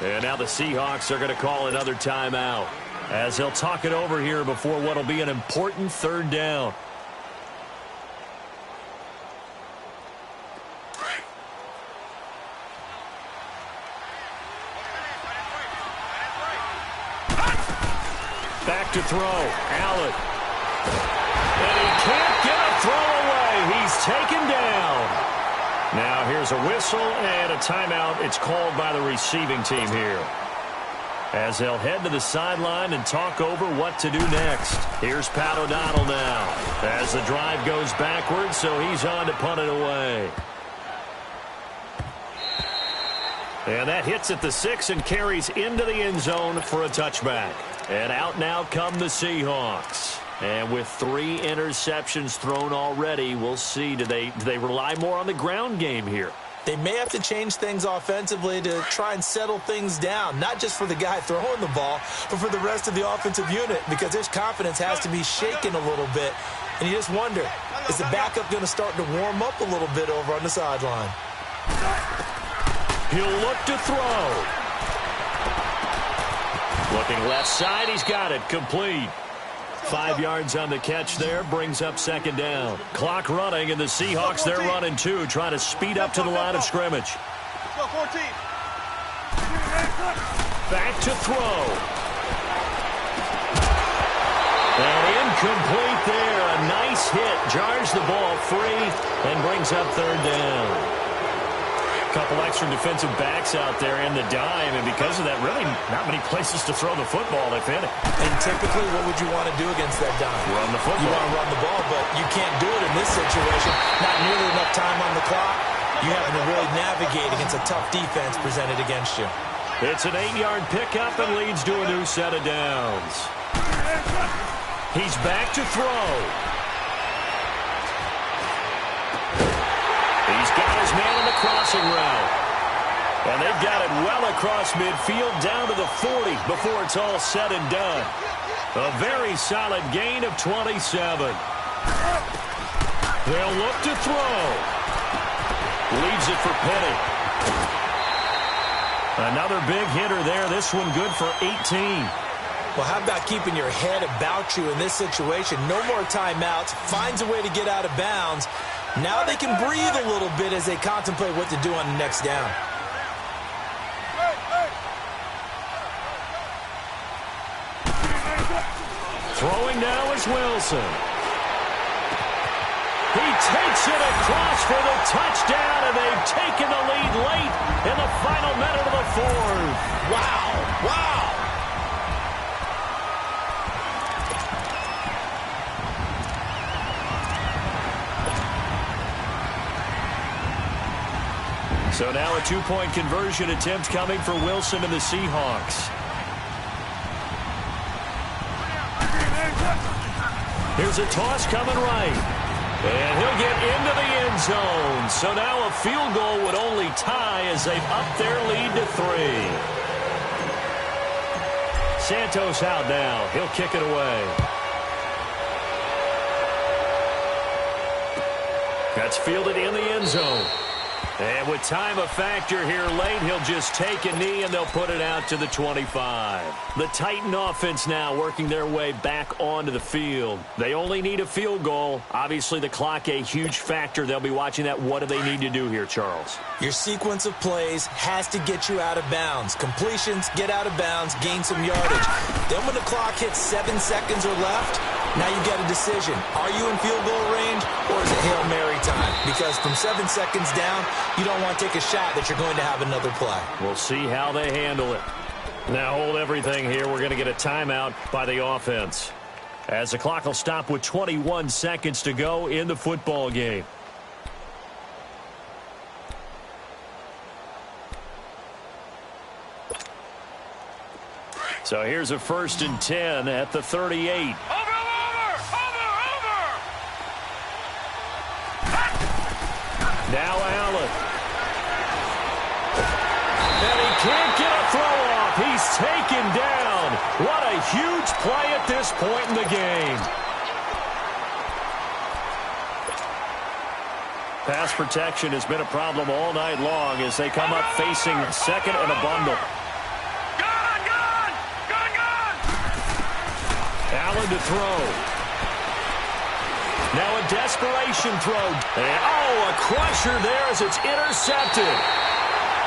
And now the Seahawks are going to call another timeout, as they'll talk it over here before what will be an important 3rd down. Back to throw. Allen. And he can't get a throw away. He's taken down. Now here's a whistle and a timeout. It's called by the receiving team here, as they'll head to the sideline and talk over what to do next. Here's Pat O'Donnell now, as the drive goes backwards, so he's on to punt it away. And that hits at the 6 and carries into the end zone for a touchback. And out now come the Seahawks. And with 3 interceptions thrown already, we'll see. Do they rely more on the ground game here? They may have to change things offensively to try and settle things down, not just for the guy throwing the ball, but for the rest of the offensive unit, because his confidence has to be shaken a little bit. And you just wonder, is the backup going to start to warm up a little bit over on the sideline? He'll look to throw. Looking left side, he's got it. Complete. 5 yards on the catch there, brings up second down. Clock running, and the Seahawks, they're running too, trying to speed up to the line of scrimmage. Let's go, 14. Back to throw. And incomplete there. A nice hit. Jars the ball free and brings up third down. Couple extra defensive backs out there in the dime, and because of that, really not many places to throw the football, if any. And typically, what would you want to do against that dime? Run the football. You want to run the ball, but you can't do it in this situation. Not nearly enough time on the clock. You having to really navigate against a tough defense presented against you. It's an 8-yard pickup and leads to a new set of downs. He's back to throw. He's got his man on the crossing route. And they've got it well across midfield down to the 40 before it's all said and done. A very solid gain of 27. They'll look to throw. Leaves it for Penny. Another big hitter there. This one good for 18. Well, how about keeping your head about you in this situation? No more timeouts. Finds a way to get out of bounds. Now they can breathe a little bit as they contemplate what to do on the next down. Throwing now is Wilson. He takes it across for the touchdown, and they've taken the lead late in the final minute of the fourth. Wow, wow. So now a two-point conversion attempt coming for Wilson and the Seahawks. Here's a toss coming right. And he'll get into the end zone. So now a field goal would only tie as they've upped their lead to 3. Santos out now. He'll kick it away. That's fielded in the end zone. And with time a factor here late, he'll just take a knee and they'll put it out to the 25. The Titan offense now working their way back onto the field. They only need a field goal. Obviously, the clock a huge factor. They'll be watching that. What do they need to do here, Charles? Your sequence of plays has to get you out of bounds. Completions, get out of bounds, gain some yardage. Then when the clock hits 7 seconds or left, now you get a decision. Are you in field goal range or is it Hail Mary time? Because from 7 seconds down, you don't want to take a shot that you're going to have another play. We'll see how they handle it. Now hold everything here. We're going to get a timeout by the offense, as the clock will stop with 21 seconds to go in the football game. So here's a 1st and 10 at the 38. Now Allen. And he can't get a throw off. He's taken down. What a huge play at this point in the game. Pass protection has been a problem all night long as they come up facing second and a bundle. Allen to throw. Now a desperation throw. And, a crusher there as it's intercepted.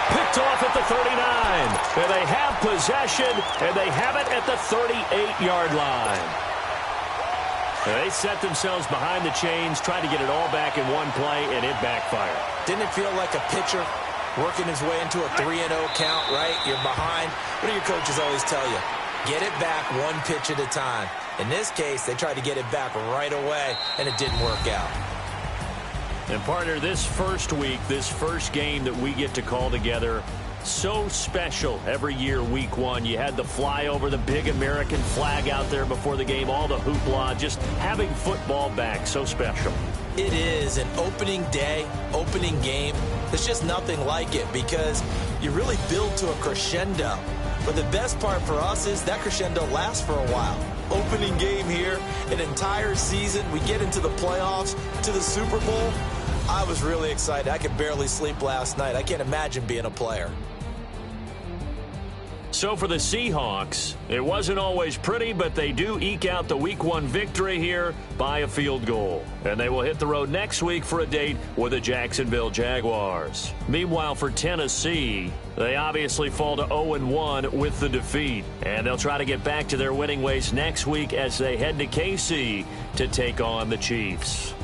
Picked off at the 39. And they have possession, and they have it at the 38-yard line. And they set themselves behind the chains, tried to get it all back in one play, and it backfired. Didn't it feel like a pitcher working his way into a 3-0 count, right? You're behind. What do your coaches always tell you? Get it back one pitch at a time. In this case, they tried to get it back right away, and it didn't work out. And, partner, this first week, this first game that we get to call together, so special every year, week 1. You had the flyover, the big American flag out there before the game, all the hoopla, just having football back, so special. It is an opening day, opening game. There's just nothing like it because you really build to a crescendo. But the best part for us is that crescendo lasts for a while. Opening game here, an entire season, we get into the playoffs, to the Super Bowl. I was really excited. I could barely sleep last night. I can't imagine being a player. So for the Seahawks, it wasn't always pretty, but they do eke out the Week 1 victory here by a field goal. And they will hit the road next week for a date with the Jacksonville Jaguars. Meanwhile, for Tennessee, they obviously fall to 0-1 with the defeat. And they'll try to get back to their winning ways next week as they head to KC to take on the Chiefs.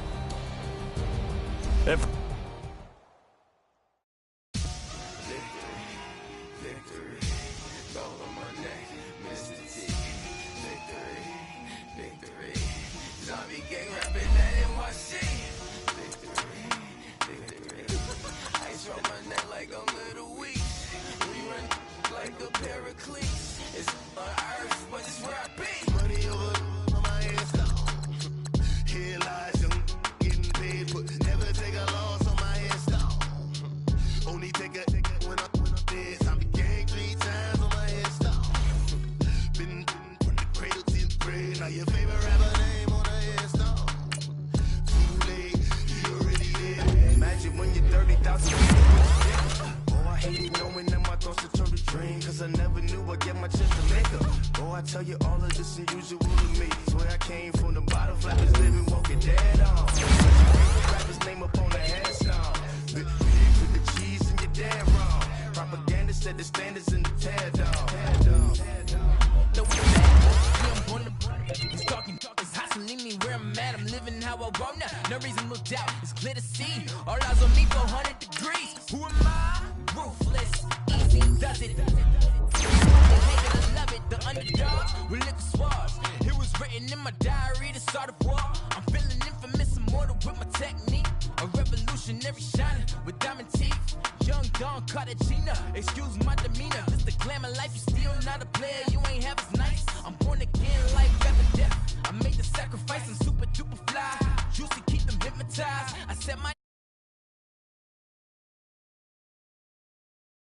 Excuse my demeanor, this the glamour life. You still not a player, you ain't half as nice. I'm born again like rapid death. I made the sacrifice, I'm super duper fly. Juicy, keep them hypnotized. I set my